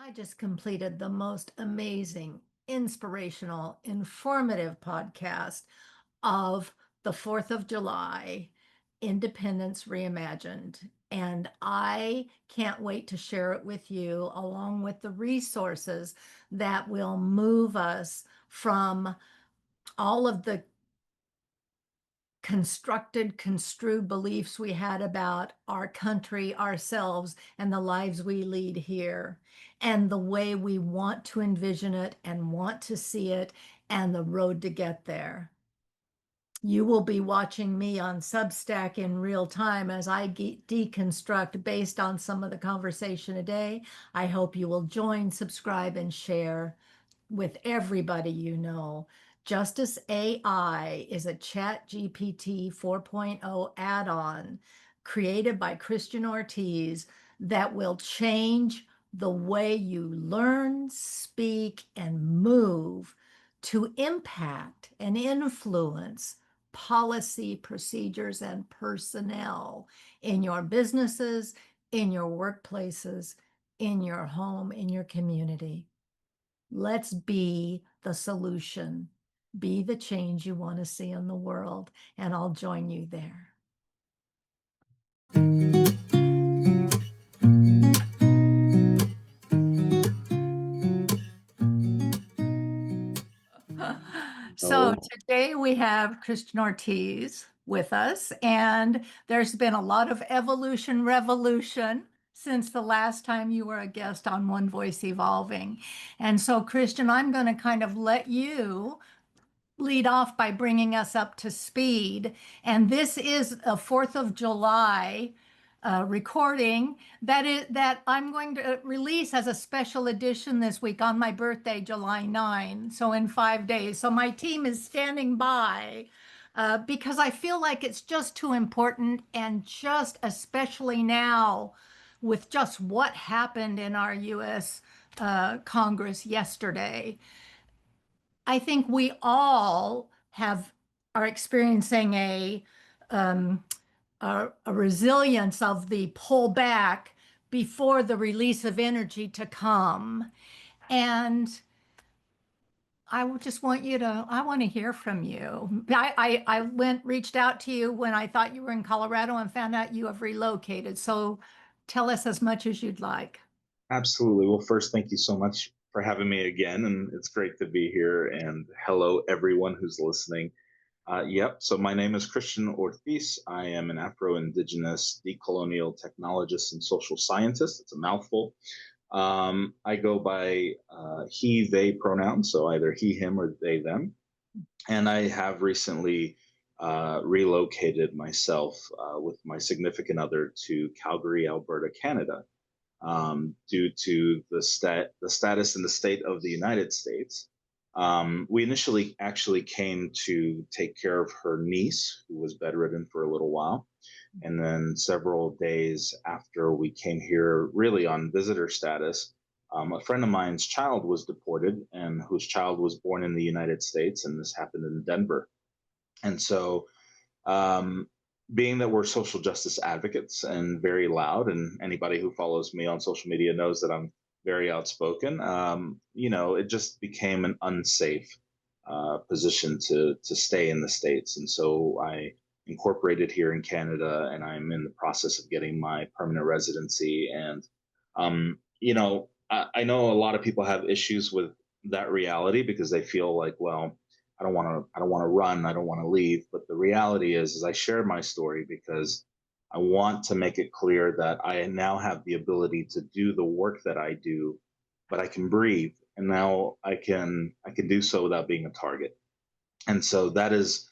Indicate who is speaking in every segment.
Speaker 1: I just completed the most amazing, inspirational, informative podcast of the 4th of July, Independence Reimagined. And I can't wait to share it with you, along with the resources that will move us from all of the constructed, construed beliefs we had about our country, ourselves, and the lives we lead here, and the way we want to envision it and want to see it, and the road to get there. You will be watching me on Substack in real time as I deconstruct based on some of the conversation today. I hope you will join, subscribe, and share with everybody you know. Justice AI is a Chat GPT 4.0 add-on created by Christian Ortiz that will change the way you learn, speak, and move to impact and influence policy, procedures, and personnel in your businesses, in your workplaces, in your home, in your community. Let's be the solution. Be the change you want to see in the world, and I'll join you there. So
Speaker 2: Oh,
Speaker 1: today we have Christian Ortiz with us, and there's been a lot of evolution, revolution since the last time you were a guest on One Voice Evolving. And so, Christian, I'm going to kind of let you lead off by bringing us up to speed. And this is a 4th of July recording that I'm going to release as a special edition this week on my birthday, July 9. So in 5 days. So my team is standing by because I feel like it's just too important, and just especially now with just what happened in our U.S. Congress yesterday. I think we all are experiencing um, a resilience of the pullback before the release of energy to come. And I would just want you to, I want to hear from you. I reached out to you when I thought you were in Colorado and found out you have relocated. So tell us as much as you'd like.
Speaker 2: absolutely. Well, first, thank you so much for having me again. And it's great to be here. And hello, everyone who's listening. Yep. So my name is Christian Ortiz. I am an Afro-Indigenous decolonial technologist and social scientist. It's a mouthful. I go by he, they pronouns, so either he, him, or they, them. And I have recently relocated myself with my significant other to Calgary, Alberta, Canada, due to the status and the state of the United States. We initially actually came to take care of her niece, who was bedridden for a little while. And then several days after we came here, really on visitor status, a friend of mine's child was deported, and whose child was born in the United States, and this happened in Denver. And so, um, being that we're social justice advocates and very loud, and anybody who follows me on social media knows that I'm very outspoken, it just became an unsafe position to stay in the States. And so I incorporated here in Canada, and I'm in the process of getting my permanent residency. And, I know a lot of people have issues with that reality because they feel like, well, I don't want to run, I don't want to leave. But the reality is I share my story because I want to make it clear that I now have the ability to do the work that I do, but I can breathe, and now I can do so without being a target. And so that is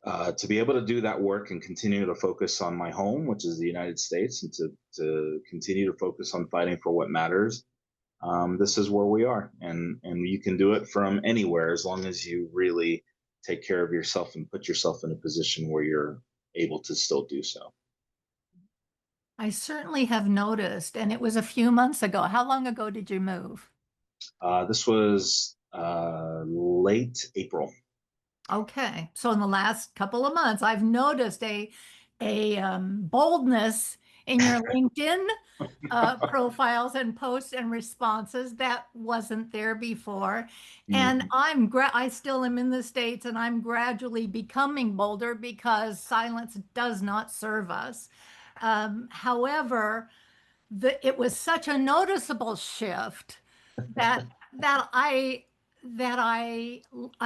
Speaker 2: to be able to do that work and continue to focus on my home, which is the United States, and to continue to focus on fighting for what matters. This is where we are, and you can do it from anywhere as long as you really take care of yourself and put yourself in a position where you're able to still do so.
Speaker 1: I certainly have noticed, and it was a few months ago. How long ago did you move?
Speaker 2: This was late April.
Speaker 1: Okay, so in the last couple of months, I've noticed a boldness in your LinkedIn profiles and posts and responses that wasn't there before. And
Speaker 2: Mhm.
Speaker 1: I still am in the States and I'm gradually becoming bolder because silence does not serve us. However, it was such a noticeable shift that that I that I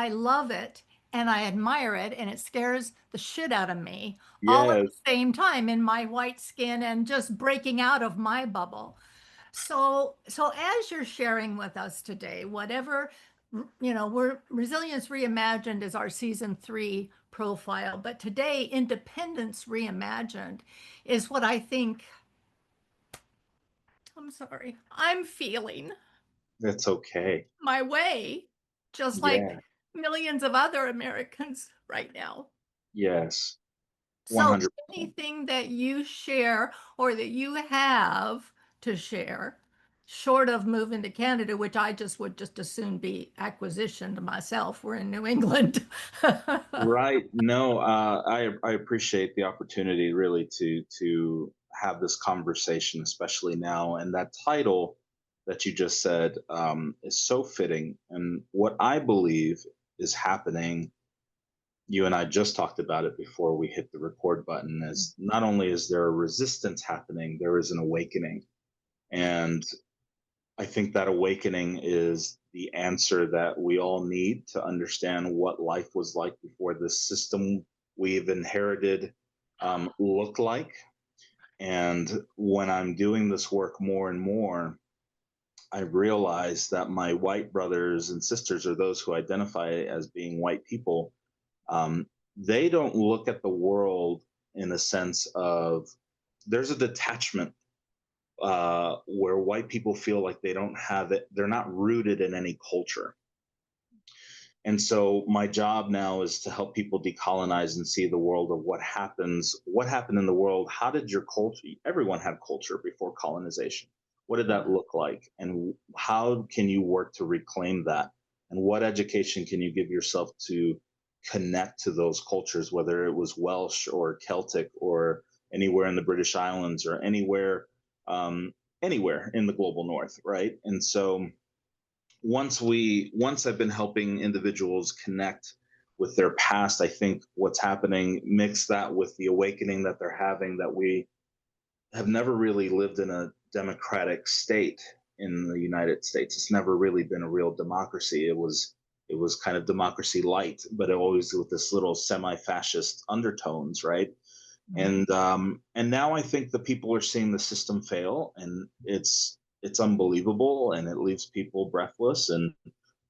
Speaker 1: love it and I admire it and it scares the shit out of me all at
Speaker 2: Yes,
Speaker 1: the same time in my white skin and just breaking out of my bubble. So as you're sharing with us today, whatever, we're Resilience Reimagined is our season 3 profile, but today Independence Reimagined is what I think I'm sorry. I'm feeling
Speaker 2: that's okay.
Speaker 1: my way, just like
Speaker 2: Yeah,
Speaker 1: millions of other Americans right now.
Speaker 2: yes,
Speaker 1: So
Speaker 2: 100%.
Speaker 1: anything that you share or that you have to share, short of moving to Canada, which I just would just as soon be acquisition to myself. We're in New England.
Speaker 2: Right. No, I appreciate the opportunity really to have this conversation, especially now. And that title that you just said is so fitting. And what I believe is happening, you and I just talked about it before we hit the record button, is not only is there a resistance happening, there is an awakening. And I think that awakening is the answer that we all need to understand what life was like before this system we've inherited looked like. And when I'm doing this work more and more, I realize that my white brothers and sisters, or those who identify as being white people, um, they don't look at the world in a sense of there's a detachment where white people feel like they don't have it, they're not rooted in any culture. And so my job now is to help people decolonize and see the world of what happened in the world. How did your culture, everyone had culture before colonization. What did that look like? And how can you work to reclaim that? And what education can you give yourself to connect to those cultures, whether it was Welsh or Celtic or anywhere in the British Islands or um, anywhere in the global north, right? And so once I've been helping individuals connect with their past, I think what's happening, mix that with the awakening that they're having, that we have never really lived in a democratic state in the United States. It's never really been a real democracy. It was kind of democracy light, but always with this little semi-fascist undertones, right? And now I think the people are seeing the system fail, and it's unbelievable, and it leaves people breathless. And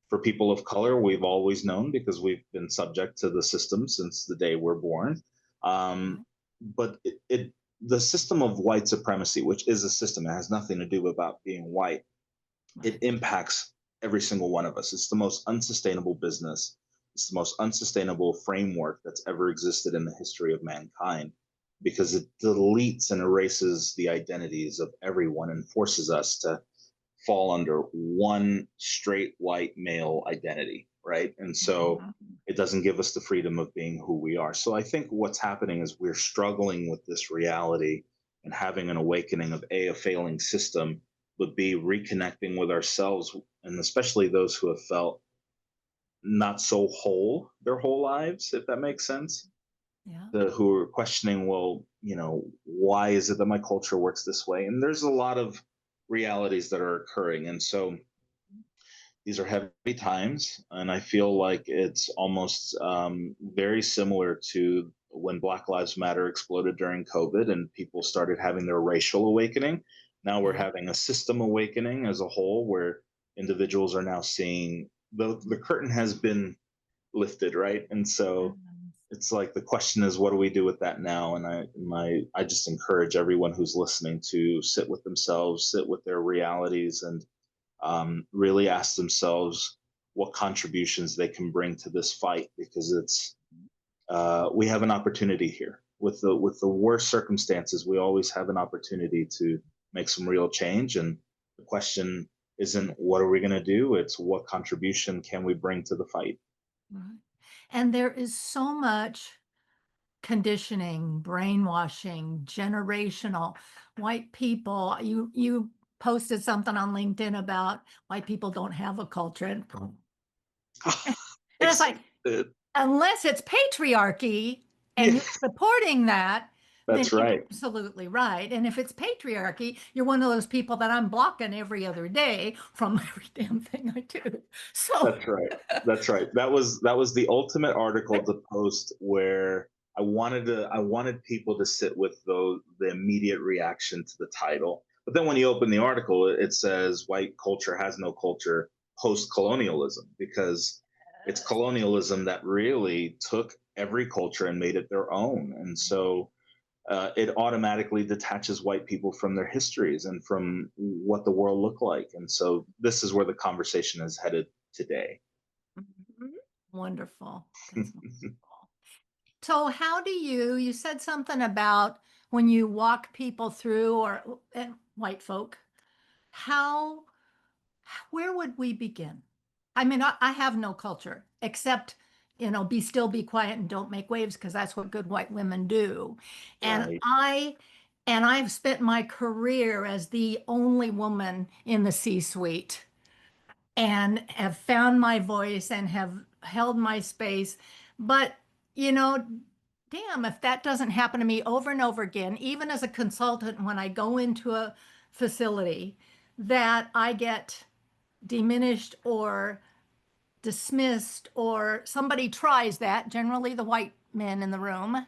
Speaker 2: for people of color, we've always known because we've been subject to the system since the day we're born. Um, but the system of white supremacy, which is a system, it has nothing to do about being white. It
Speaker 1: Right.
Speaker 2: impacts every single one of us. It's the most unsustainable business. It's the most unsustainable framework that's ever existed in the history of mankind because it deletes and erases the identities of everyone and forces us to fall under one straight white male identity, right? And so
Speaker 1: Mhm.
Speaker 2: it doesn't give us the freedom of being who we are. So I think what's happening is we're struggling with this reality and having an awakening of a failing system, but b reconnecting with ourselves, and especially those who have felt not so whole their whole lives, if that makes sense.
Speaker 1: Yeah.
Speaker 2: Who are questioning, well, why is it that my culture works this way? And there's a lot of realities that are occurring. And so these are heavy times, and I feel like it's almost very similar to when Black Lives Matter exploded during COVID and people started having their racial awakening. Now we're
Speaker 1: Yeah.
Speaker 2: having a system awakening as a whole, where individuals are now seeing the curtain has been lifted, right? And so it's like the question is, what do we do with that now? And I just encourage everyone who's listening to sit with themselves, sit with their realities, and really ask themselves what contributions they can bring to this fight, because we have an opportunity here with the worst circumstances. We always have an opportunity to make some real change, and the question isn't what are we going to do, it's what contribution can we bring to the fight.
Speaker 1: Right. And there is so much. conditioning, brainwashing, generational, white people. You posted something on LinkedIn about white people don't have a culture. And it's like,
Speaker 2: Uh,
Speaker 1: unless it's patriarchy and
Speaker 2: yeah,
Speaker 1: you're supporting that, then
Speaker 2: that's
Speaker 1: you're
Speaker 2: right.
Speaker 1: absolutely right. And if it's patriarchy, you're one of those people that I'm blocking every other day from every damn thing I do. So,
Speaker 2: That's right. That's right. That was the ultimate article to post where I wanted people to sit with the immediate reaction to the title. But then when you open the article, it says white culture has no culture, post-colonialism, because it's colonialism that really took every culture and made it their own. And so it automatically detaches white people from their histories and from what the world looked like. And so this is where the conversation is headed today.
Speaker 1: mhm. Wonderful. That's wonderful. So how do you said something about when you walk people through or white folk, how, where would we begin? I mean, I have no culture except, be still, be quiet, and don't make waves because that's what good white women do. And
Speaker 2: Right.
Speaker 1: I've spent my career as the only woman in the C-suite and have found my voice and have held my space. But, you know, damn, if that doesn't happen to me over and over again, even as a consultant, when I go into a facility, that I get diminished or dismissed, or somebody tries that, generally the white men in the room,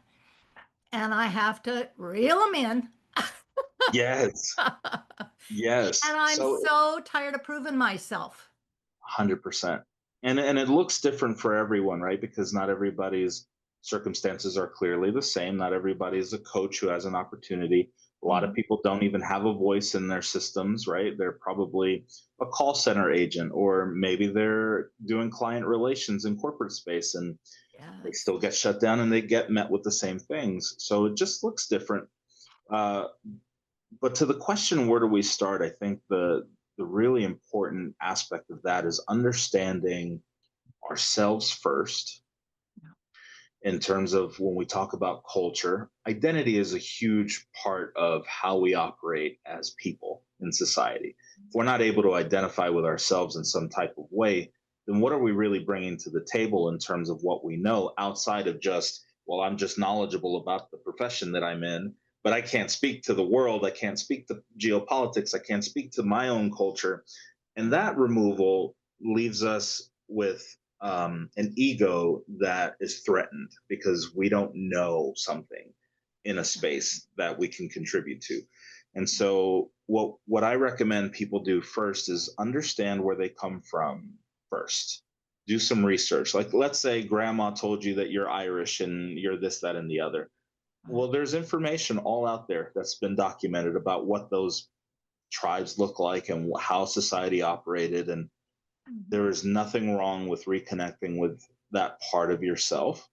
Speaker 1: and I have to reel them in.
Speaker 2: Yes.
Speaker 1: And
Speaker 2: Yes.
Speaker 1: I'm
Speaker 2: So
Speaker 1: so tired of proving myself.
Speaker 2: 100%. And it looks different for everyone, right? Because not everybody's circumstances are clearly the same. Not everybody is a coach who has an opportunity. A lot of
Speaker 1: Mhm.
Speaker 2: people don't even have a voice in their systems, right? They're probably a call center agent, or maybe they're doing client relations in corporate space, and they
Speaker 1: Yes.
Speaker 2: still get shut down and they get met with the same things. So it just looks different. Uh, but to the question, where do we start? I think the really important aspect of that is understanding ourselves first. In terms of when we talk about culture, identity is a huge part of how we operate as people in society. If we're not able to identify with ourselves in some type of way, then what are we really bringing to the table in terms of what we know outside of just, well, I'm just knowledgeable about the profession that I'm in, but I can't speak to the world. I can't speak to geopolitics. I can't speak to my own culture. And that removal leaves us with an ego that is threatened because we don't know something in a space that we can contribute to. And so, what I recommend people do first is understand where they come from first. Do some research. Like, let's say grandma told you that you're Irish and you're this, that, and the other. Well, there's information all out there that's been documented about what those tribes look like and how society operated. And
Speaker 1: Mhm.
Speaker 2: there is nothing wrong with reconnecting with that part of yourself,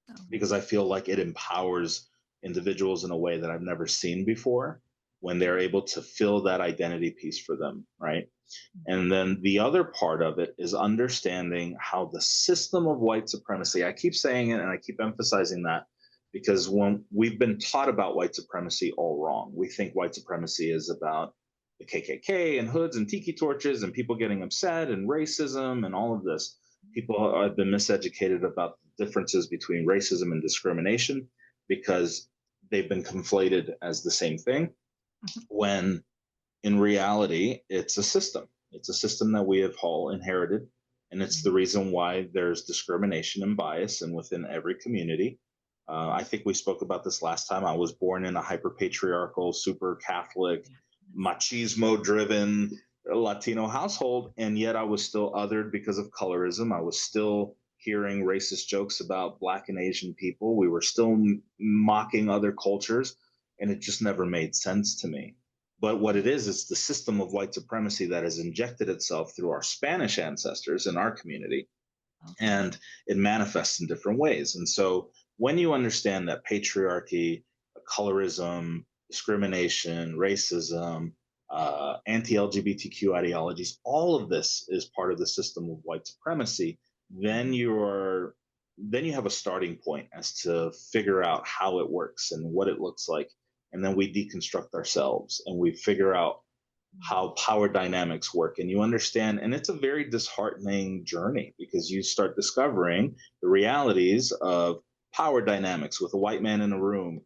Speaker 1: Oh,
Speaker 2: because I feel like it empowers individuals in a way that I've never seen before when they're able to fill that identity piece for them, right? And then the other part of it is understanding how the system of white supremacy, I keep saying it and I keep emphasizing that because when we've been taught about white supremacy all wrong, we think white supremacy is about the KKK and hoods and tiki torches and people getting upset and racism and all of this. People have been miseducated about the differences between racism and discrimination because they've been conflated as the same thing,
Speaker 1: mhm.
Speaker 2: when in reality, it's a system. It's a system that we have all inherited, and it's the
Speaker 1: Mhm.
Speaker 2: reason why there's discrimination and bias, and within every community. I think we spoke about this last time. I was born in a hyper patriarchal, super Catholic, machismo driven Latino household, and yet I was still othered because of colorism. I was still hearing racist jokes about Black and Asian people. We were still mocking other cultures, and it just never made sense to me. But what it is the system of white supremacy that has injected itself through our Spanish ancestors in our community,
Speaker 1: Okay.
Speaker 2: and it manifests in different ways. And so when you understand that patriarchy, colorism, discrimination, racism, anti LGBTQ ideologies, all of this is part of the system of white supremacy, then
Speaker 1: Mhm.
Speaker 2: you are then you have a starting point as to figure out how it works and what it looks like. And then we deconstruct ourselves and we figure out how power dynamics work, and you understand, and it's a very disheartening journey because you start discovering the realities of power dynamics with a white man in a room,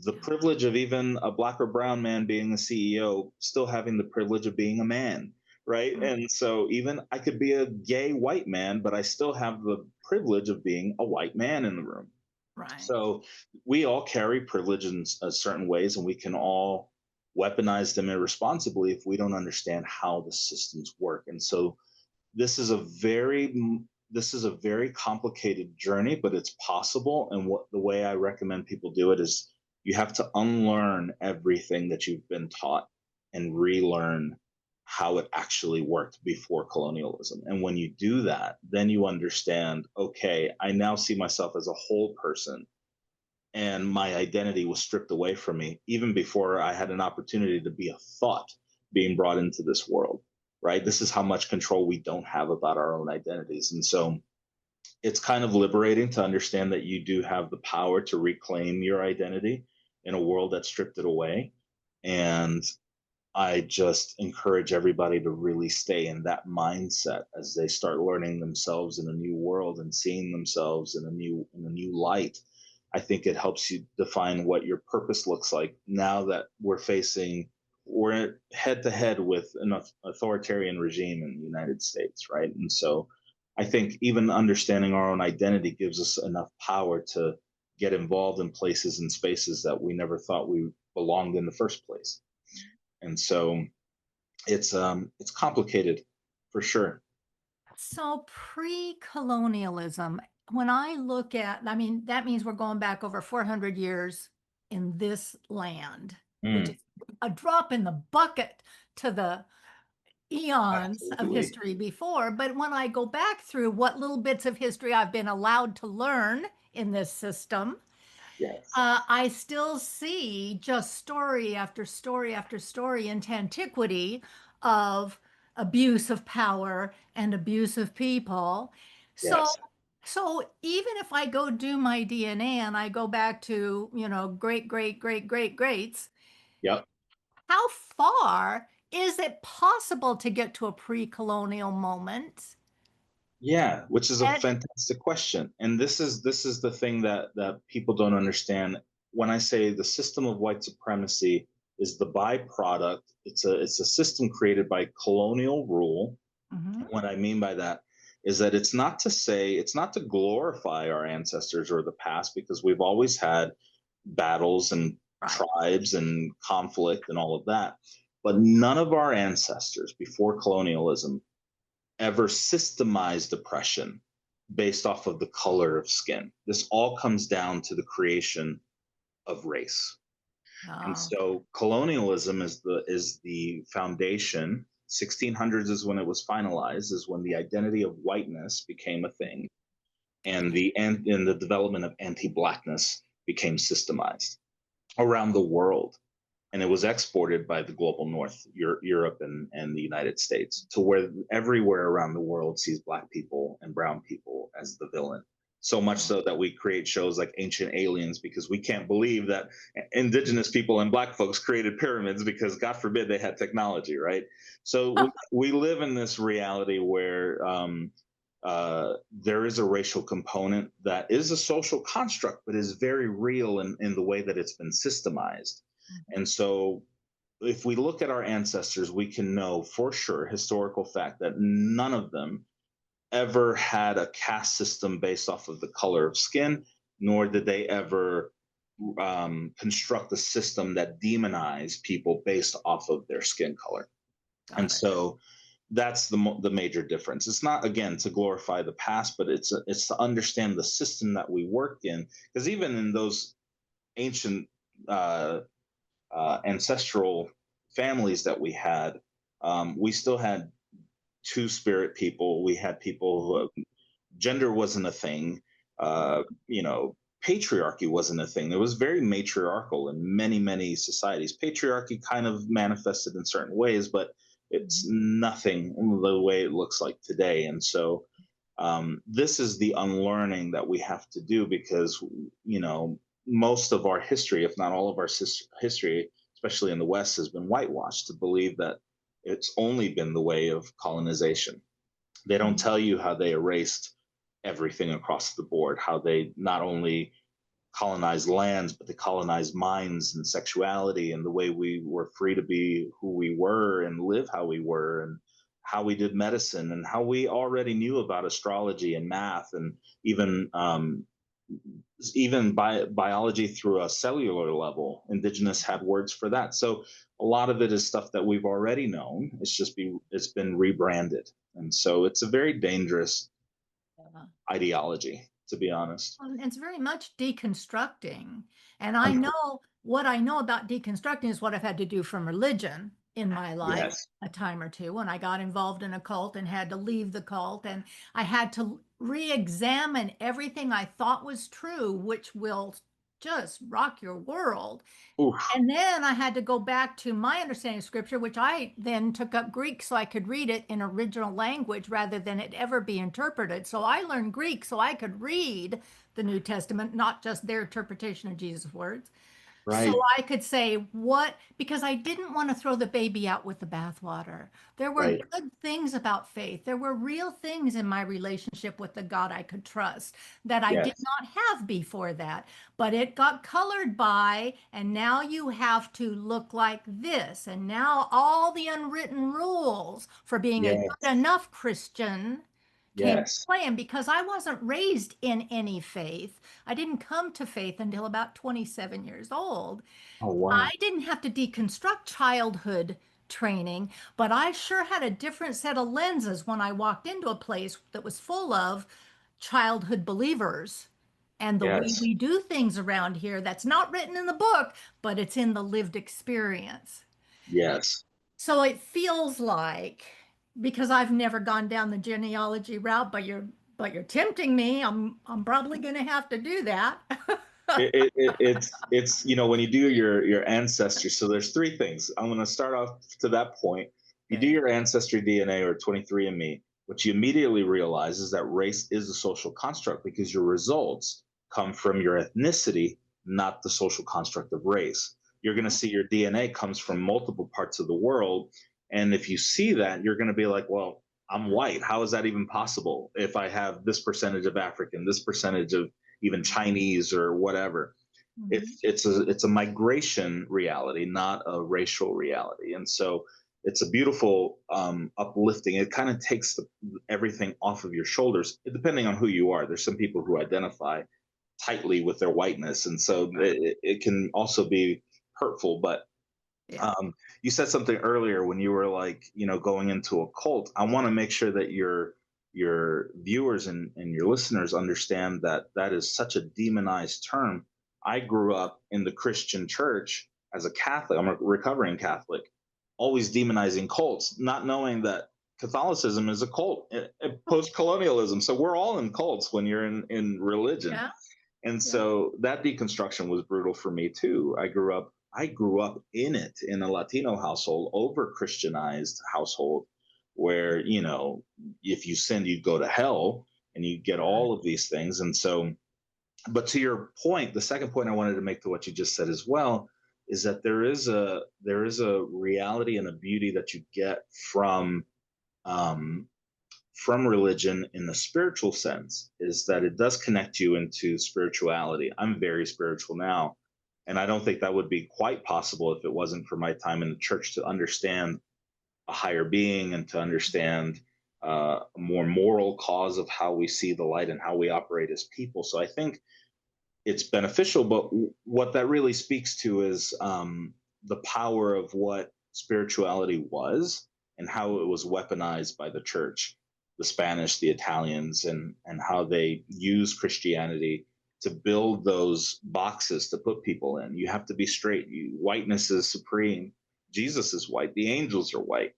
Speaker 2: the
Speaker 1: Yeah.
Speaker 2: privilege of even a black or brown man being the CEO still having the privilege of being a man, right?
Speaker 1: Mm.
Speaker 2: And so even I could be a gay white man, but I still have the privilege of being a white man in the room.
Speaker 1: Right.
Speaker 2: So we all carry privilege in certain ways, and we can all weaponize them irresponsibly if we don't understand how the systems work. And so this is a very complicated journey, but it's possible. And what the way I recommend people do it is you have to unlearn everything that you've been taught and relearn how it actually worked before colonialism. And when you do that, then you understand, okay, I now see myself as a whole person, and my identity was stripped away from me even before I had an opportunity to be a thought being brought into this world, right? This is how much control we don't have about our own identities. And so it's kind of liberating to understand that you do have the power to reclaim your identity in a world that stripped it away. And I just encourage everybody to really stay in that mindset as they start learning themselves in a new world and seeing themselves in a new light. I think it helps you define what your purpose looks like now that we're head to head with an authoritarian regime in the United States, right? And so I think even understanding our own identity gives us enough power to get involved in places and spaces that we never thought we belonged in the first place. And so it's complicated for sure.
Speaker 1: So pre-colonialism, when I look at, I mean, that means we're going back over 400 years in this land, which is
Speaker 2: Mm,
Speaker 1: a drop in the bucket to the eons of
Speaker 2: absolutely.
Speaker 1: history before. But when I go back through what little bits of history I've been allowed to learn in this system,
Speaker 2: Yes.
Speaker 1: I still see just story after story after story into antiquity of abuse of power and abuse of people. So,
Speaker 2: Yes.
Speaker 1: so even if I go do my DNA and I go back to, great, great, great, great, greats,
Speaker 2: Yep.
Speaker 1: how far is it possible to get to a pre-colonial moment?
Speaker 2: Yeah, which is a
Speaker 1: And,
Speaker 2: fantastic question. And this is the thing that people don't understand. When I say the system of white supremacy is the byproduct, it's a system created by colonial rule.
Speaker 1: Mhm.
Speaker 2: What I mean by that is that it's not to glorify our ancestors or the past, because we've always had battles and
Speaker 1: Right.
Speaker 2: tribes and conflict and all of that. But none of our ancestors before colonialism ever systemized oppression based off of the color of skin. This all comes down to the creation of race. And
Speaker 1: Oh,
Speaker 2: so colonialism is the foundation. 1600s is when it was finalized, is when the identity of whiteness became a thing, and the development of anti-blackness became systemized around the world, and it was exported by the global north, Europe and the United States, to where everywhere around the world sees black people and brown people as the villain. So much
Speaker 1: oh.
Speaker 2: so that we create shows like Ancient Aliens because we can't believe that indigenous people and black folks created pyramids because God forbid they had technology, right? So we live in this reality where there is a racial component that is a social construct, but is very real in the way that it's been systemized. And so if we look at our ancestors, we can know for sure, historical fact, that none of them ever had a caste system based off of the color of skin, nor did they ever construct a system that demonized people based off of their skin color. And
Speaker 1: Got it.
Speaker 2: so that's the major difference. It's not, again, to glorify the past, but it's to understand the system that we work in. Because even in those ancient uh, ancestral families that we had, we still had two spirit people. We had people who, gender wasn't a thing.
Speaker 1: Right.
Speaker 2: Patriarchy wasn't a thing. It was very matriarchal in many, many societies. Patriarchy kind of manifested in certain ways, but it's
Speaker 1: Mhm.
Speaker 2: nothing the way it looks like today. And so This is the unlearning that we have to do because, you know, most of our history, if not all of our history, especially in the West, has been whitewashed to believe that it's only been the way of colonization. They don't
Speaker 1: Mhm.
Speaker 2: tell you how they erased everything across the board, how they not only colonized lands, but they colonized minds and sexuality and the way we were free to be who we were and live how we were, and how we did medicine, and how we already knew about astrology and math, and even biology through a cellular level. Indigenous had words for that. So a lot of it is stuff that we've already known. It's been rebranded, and so it's a very dangerous
Speaker 1: Yeah.
Speaker 2: ideology, to be honest.
Speaker 1: It's very much deconstructing. And I
Speaker 2: 100%.
Speaker 1: know what I know about deconstructing is what I've had to do from religion in my life
Speaker 2: Yes.
Speaker 1: a time or two when I got involved in a cult and had to leave the cult. And I had to re-examine everything I thought was true, which will just rock your world.
Speaker 2: Oof.
Speaker 1: And then I had to go back to my understanding of scripture, which I then took up Greek so I could read it in original language rather than it ever be interpreted. So I learned Greek so I could read the New Testament, not just their interpretation of Jesus' words. So
Speaker 2: Right.
Speaker 1: I could say what, because I didn't want to throw the baby out with the bathwater. There were
Speaker 2: Right.
Speaker 1: good things about faith. There were real things in my relationship with the God I could trust that I did
Speaker 2: Yes.
Speaker 1: not have before that. But it got colored by, and now you have to look like this. And now all the unwritten rules for being a good
Speaker 2: Yes.
Speaker 1: enough Christian came into
Speaker 2: Yes.
Speaker 1: play. And because I wasn't raised in any faith, I didn't come to faith until about 27 years old.
Speaker 2: Oh,
Speaker 1: I
Speaker 2: wow.
Speaker 1: didn't have to deconstruct childhood training, but I sure had a different set of lenses when I walked into a place that was full of childhood believers. And the way
Speaker 2: Yes.
Speaker 1: we do things around here, that's not written in the book, but it's in the lived experience.
Speaker 2: Yes.
Speaker 1: So it feels like, because I've never gone down the genealogy route, but you're tempting me. I'm probably going to have to do that.
Speaker 2: It's you know, when you do your ancestry. So there's three things. I'm going to start off to that point. You do
Speaker 1: Okay.
Speaker 2: your ancestry DNA or 23andMe. What you immediately realize is that race is a social construct because your results come from your ethnicity, not the social construct of race. You're going to see your DNA comes from multiple parts of the world, and if you see that, you're going to be like, well, I'm white. How is that even possible? If I have this percentage of African, this percentage of even Chinese or whatever.
Speaker 1: Mhm.
Speaker 2: It's a migration reality, not a racial reality, and so it's a beautiful uplifting. It kind of takes everything off of your shoulders, depending on who you are. There's some people who identify tightly with their whiteness, and so it can also be hurtful. But
Speaker 1: Yeah.
Speaker 2: um, you said something earlier when you were like, you know, going into a cult. I want to make sure that your viewers and your listeners understand that that is such a demonized term. I grew up in the Christian church as a Catholic. I'm a recovering Catholic, always demonizing cults, not knowing that Catholicism is a cult, post-colonialism. So we're all in cults when you're in religion,
Speaker 1: Yeah.
Speaker 2: and
Speaker 1: Yeah.
Speaker 2: so that deconstruction was brutal for me too. I grew up in it, in a Latino household, over Christianized household, where, you know, if you sinned you'd go to hell, and you get all of these things. And so, but to your point, the second point I wanted to make to what you just said as well is that there is a reality and a beauty that you get um, from religion in the spiritual sense, is that it does connect you into spirituality. I'm very spiritual now. And I don't think that would be quite possible if it wasn't for my time in the church, to understand a higher being and to understand a more moral cause of how we see the light and how we operate as people. So I think it's beneficial. But what that really speaks to is the power of what spirituality was and how it was weaponized by the church, the Spanish, the Italians, and how they use Christianity to build those boxes to put people in. You have to be straight. Whiteness is supreme. Jesus is white. The angels are white,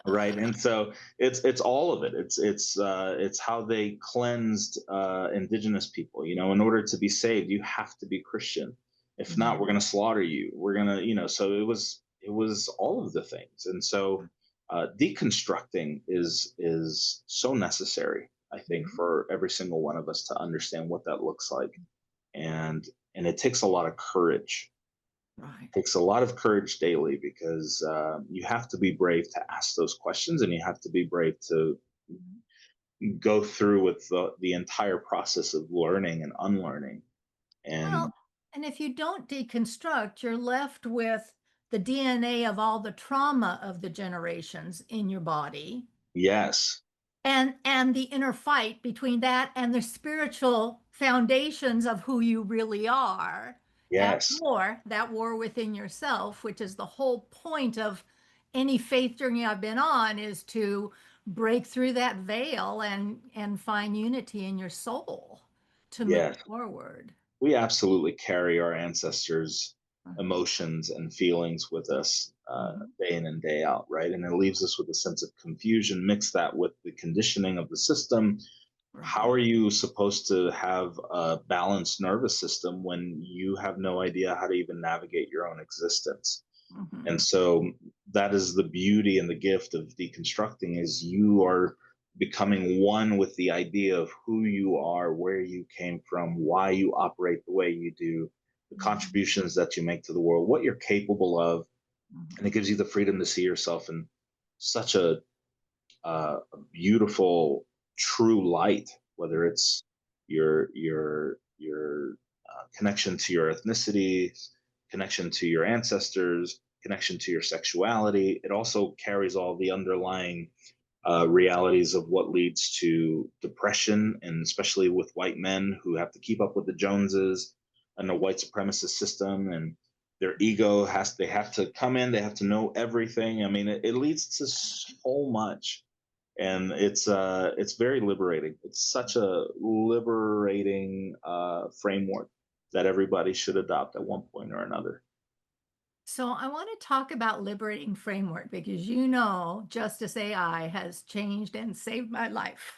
Speaker 2: right? And so it's all of it. It's how they cleansed indigenous people. You know, in order to be saved you have to be Christian. If not, we're
Speaker 1: Mhm.
Speaker 2: going to slaughter you. We're going to, you know. So it was all of the things. And so deconstructing is so necessary. I think,
Speaker 1: Mhm.
Speaker 2: for every single one of us to understand what that looks like. And it takes a lot of courage.
Speaker 1: Right.
Speaker 2: Takes a lot of courage daily because you have to be brave to ask those questions, and you have to be brave to
Speaker 1: Mhm.
Speaker 2: go through with the entire process of learning and unlearning. And
Speaker 1: Well, and if you don't deconstruct, you're left with the DNA of all the trauma of the generations in your body,
Speaker 2: yes,
Speaker 1: and the inner fight between that and the spiritual foundations of who you really are at
Speaker 2: yes,
Speaker 1: war, that war within yourself, which is the whole point of any faith journey I've been on, is to break through that veil and find unity in your soul to move
Speaker 2: yes.
Speaker 1: forward.
Speaker 2: We absolutely carry our ancestors'
Speaker 1: Mhm.
Speaker 2: emotions and feelings with us
Speaker 1: Mhm.
Speaker 2: day in and day out, right? And it leaves us with a sense of confusion. Mix that with the conditioning of the system. How
Speaker 1: Right.
Speaker 2: are you supposed to have a balanced nervous system when you have no idea how to even navigate your own existence? And
Speaker 1: Mhm.
Speaker 2: so that is the beauty and the gift of deconstructing, is you are becoming one with the idea of who you are, where you came from, why you operate the way you do, the
Speaker 1: Mhm.
Speaker 2: contributions that you make to the world, what you're capable of. And it
Speaker 1: Mhm.
Speaker 2: gives you the freedom to see yourself in such a beautiful, true light, whether it's your connection to your ethnicity, connection to your ancestors, connection to your sexuality. It also carries all the underlying realities of what leads to depression, and especially with white men who have to keep up with the Joneses and the white supremacist system, and their ego has they have to come in, they have to know everything. I mean, it leads to so much, and it's very liberating. It's such a liberating framework that everybody should adopt at one point or another.
Speaker 1: So I want to talk about liberating framework because you know Justice AI has changed and saved my life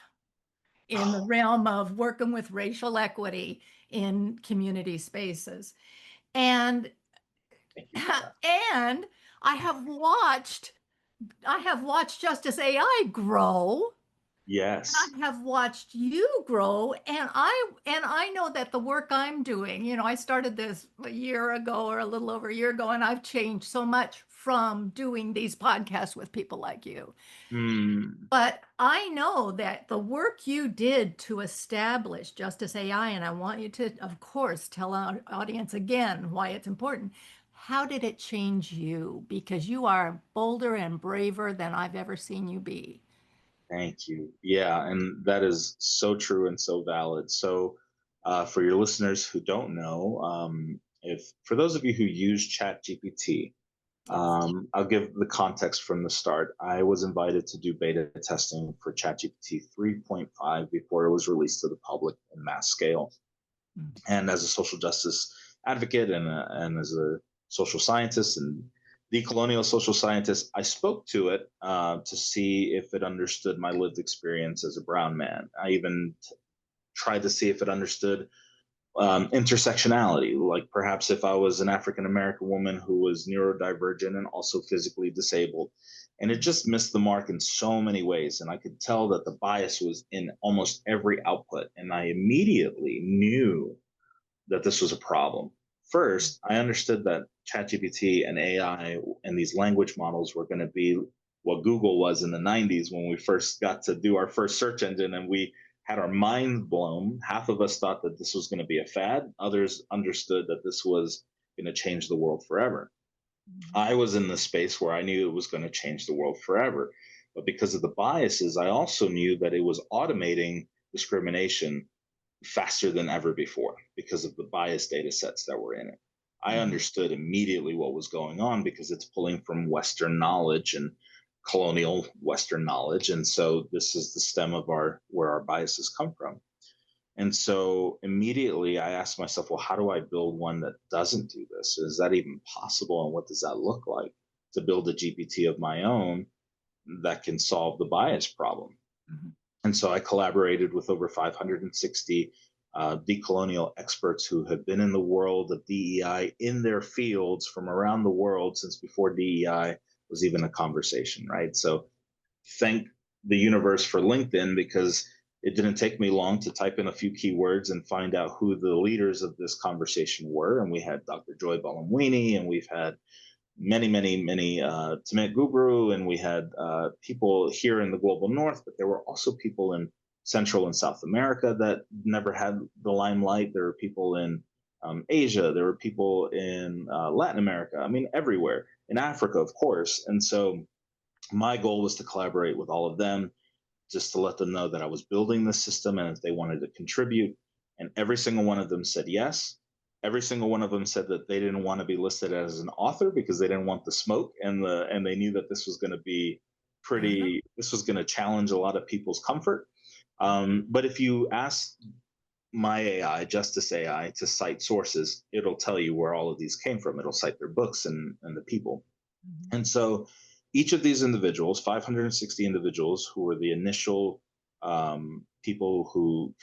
Speaker 1: in the realm of working with racial equity in community spaces. And
Speaker 2: Thank you for that.
Speaker 1: and I have watched I have watched Justice AI grow.
Speaker 2: Yes.
Speaker 1: I have watched you grow, and I know that the work I'm doing, I started this a year ago or a little over a year ago, and I've changed so much from doing these podcasts with people like you.
Speaker 2: Hmm.
Speaker 1: But I know that the work you did to establish Justice AI, and I want you to, of course, tell our audience again why it's important. How did it change you? Because you are bolder and braver than I've ever seen you be.
Speaker 2: Thank you. Yeah, and that is so true and so valid. So, for your listeners who don't know, if for those of you who use ChatGPT,
Speaker 1: Yes.
Speaker 2: I'll give the context from the start. I was invited to do beta testing for ChatGPT 3.5 before it was released to the public in mass scale.
Speaker 1: Mm.
Speaker 2: And as a social justice advocate, and as a social scientist and decolonial social scientist, I spoke to it to see if it understood my lived experience as a brown man. I even tried to see if it understood intersectionality, like perhaps if I was an African American woman who was neurodivergent and also physically disabled. And it just missed the mark in so many ways. And I could tell that the bias was in almost every output. And I immediately knew that this was a problem. First, I understood that ChatGPT and AI and these language models were going to be what Google was in the 90s when we first got to do our first search engine, and we had our mind blown. Half of us thought that this was going to be a fad, others understood that this was going to change the world forever.
Speaker 1: Mhm.
Speaker 2: I was in the space where I knew it was going to change the world forever. But because of the biases, I also knew that it was automating discrimination faster than ever before because of the bias data sets that were in it. I
Speaker 1: Mhm.
Speaker 2: understood immediately what was going on because it's pulling from Western knowledge and colonial Western knowledge. And so this is the stem of our where our biases come from. And so immediately I asked myself, well, how do I build one that doesn't do this? Is that even possible? And what does that look like to build a GPT of my own that can solve the bias problem?
Speaker 1: Mhm.
Speaker 2: And so I collaborated with over 560 decolonial experts who have been in the world of DEI in their fields from around the world since before DEI was even a conversation, right? So thank the universe for LinkedIn, because It didn't take me long to type in a few keywords and find out who the leaders of this conversation were. And we had Dr. Joy Balamwini, and we've had many Timet Gubru, and we had people here in the global north, but there were also people in Central and South America that never had the limelight. There were people in Asia. There were people in Latin America. I mean, everywhere. In Africa, of course. And so my goal was to collaborate with all of them, just to let them know that I was building this system and if they wanted to contribute. And every single one of them said yes. Every single one of them said that they didn't want to be listed as an author because they didn't want the smoke, and they knew that this was going to be
Speaker 1: Uh-huh.
Speaker 2: this was going to challenge a lot of people's comfort. But if you ask my AI, Justice AI, to cite sources, it'll tell you where all of these came from. It'll cite their books and the people.
Speaker 1: Mhm.
Speaker 2: And so each of these individuals, 560 individuals who were the initial people who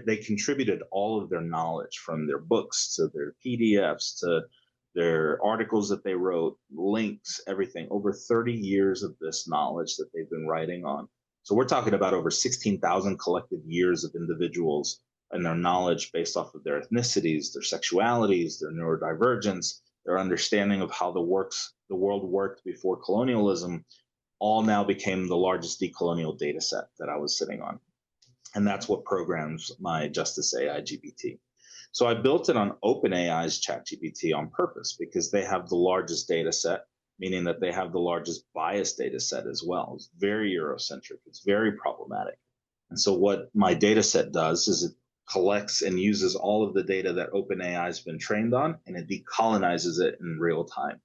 Speaker 2: they contributed all of their knowledge, from their books to their PDFs to their articles that they wrote, links, everything, over 30 years of this knowledge that they've been writing on. So we're talking about over 16,000 collective years of individuals and their knowledge based off of their ethnicities, their sexualities, their neurodivergence, their understanding of how the world worked before colonialism, all now became the largest decolonial data set that I was sitting on. And that's what programs my Justice AI GPT. So I built it on OpenAI's ChatGPT on purpose because they have the largest data set, meaning that they have the largest bias data set as well. It's very Eurocentric, it's very problematic. And so what my data set does is it collects and uses all of the data that OpenAI has been trained on, and it decolonizes it in real time.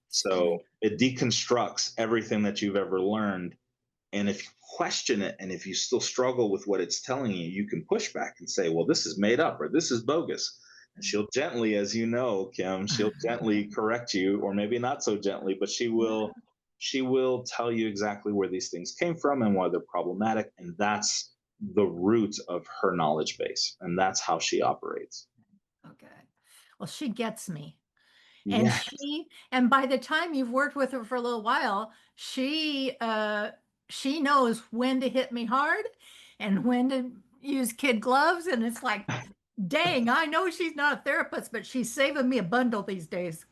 Speaker 2: So
Speaker 1: See.
Speaker 2: it deconstructs everything that you've ever learned. And if you question it and if you still struggle with what it's telling you, you can push back and say, well, this is made up or this is bogus. And she'll gently, as you know, Kim, she'll gently correct you, or maybe not so gently, but
Speaker 1: Yeah.
Speaker 2: she will tell you exactly where these things came from and why they're problematic. And that's the root of her knowledge base. And that's how she operates.
Speaker 1: Okay. Well, she gets me. And
Speaker 2: Yeah,
Speaker 1: and by the time you've worked with her for a little while, she knows when to hit me hard and when to use kid gloves. And it's like, dang, I know she's not a therapist, but she's saving me a bundle these days.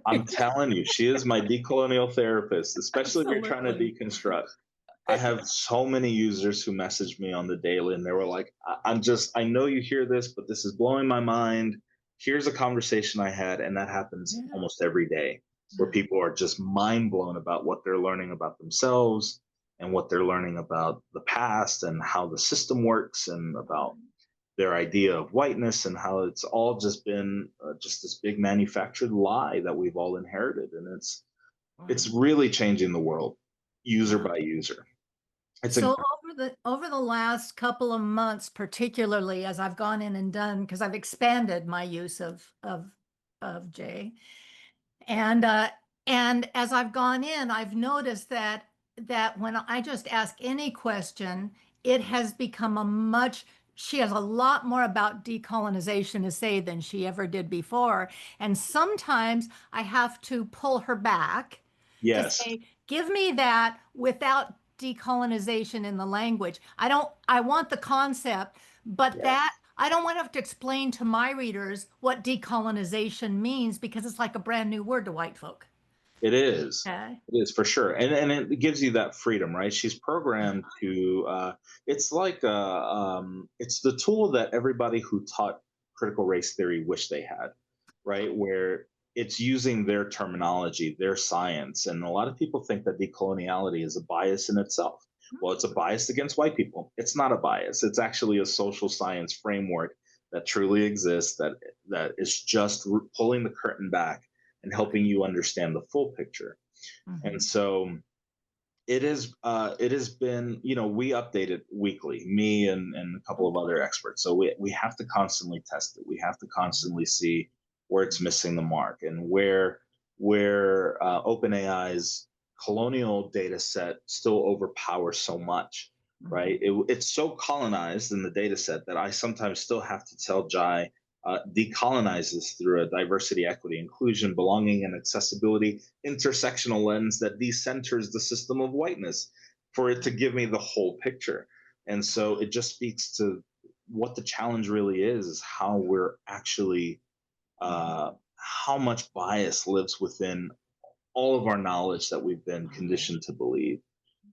Speaker 2: I'm telling you, she is my decolonial therapist, especially if you're trying to
Speaker 1: Absolutely.
Speaker 2: deconstruct. I have so many users who message me on the daily and they were like, I know you hear this, but this is blowing my mind. Here's a conversation I had. And that happens
Speaker 1: Yeah.
Speaker 2: almost every day, where people are just mind blown about what they're learning about themselves and what they're learning about the past and how the system works and about their idea of whiteness and how it's all just been just this big manufactured lie that we've all inherited. And it's
Speaker 1: Wow.
Speaker 2: really changing the world user
Speaker 1: Yeah.
Speaker 2: by user. It's
Speaker 1: So
Speaker 2: incredible.
Speaker 1: over the last couple of months, particularly as I've gone in and done, because I've expanded my use of J, and as I've gone in, I've noticed that when I just ask any question, it has become a much she has a lot more about decolonization to say than she ever did before. And sometimes I have to pull her back to
Speaker 2: Yes,
Speaker 1: say, give me that without decolonization in the language. I want the concept, but that
Speaker 2: yes,
Speaker 1: I don't want to have to explain to my readers what decolonization means because it's like a brand new word to white folk.
Speaker 2: it is.
Speaker 1: Okay.
Speaker 2: It is for sure, and it gives you that freedom, right? She's programmed to. It's like it's the tool that everybody who taught critical race theory wish they had, right? Where it's using their terminology, their science, and a lot of people think that decoloniality is a bias in itself. Well, it's a bias against white people. It's not a bias. It's actually a social science framework that truly exists. That is just pulling the curtain back and helping you understand the full picture. And
Speaker 1: Mhm.
Speaker 2: so it has been, we update it weekly, me and a couple of
Speaker 1: Okay.
Speaker 2: other experts. So we have to constantly test it. We have to constantly see where it's missing the mark and where OpenAI's colonial data set still overpowers so much, right?
Speaker 1: Mhm.
Speaker 2: It's so colonized in the data set that I sometimes still have to tell Jai, decolonizes through a diversity, equity, inclusion, belonging, and accessibility intersectional lens that decenters the system of whiteness for it to give me the whole picture. And so it just speaks to what the challenge really is how we're actually, how much bias lives within all of our knowledge that we've been conditioned to believe.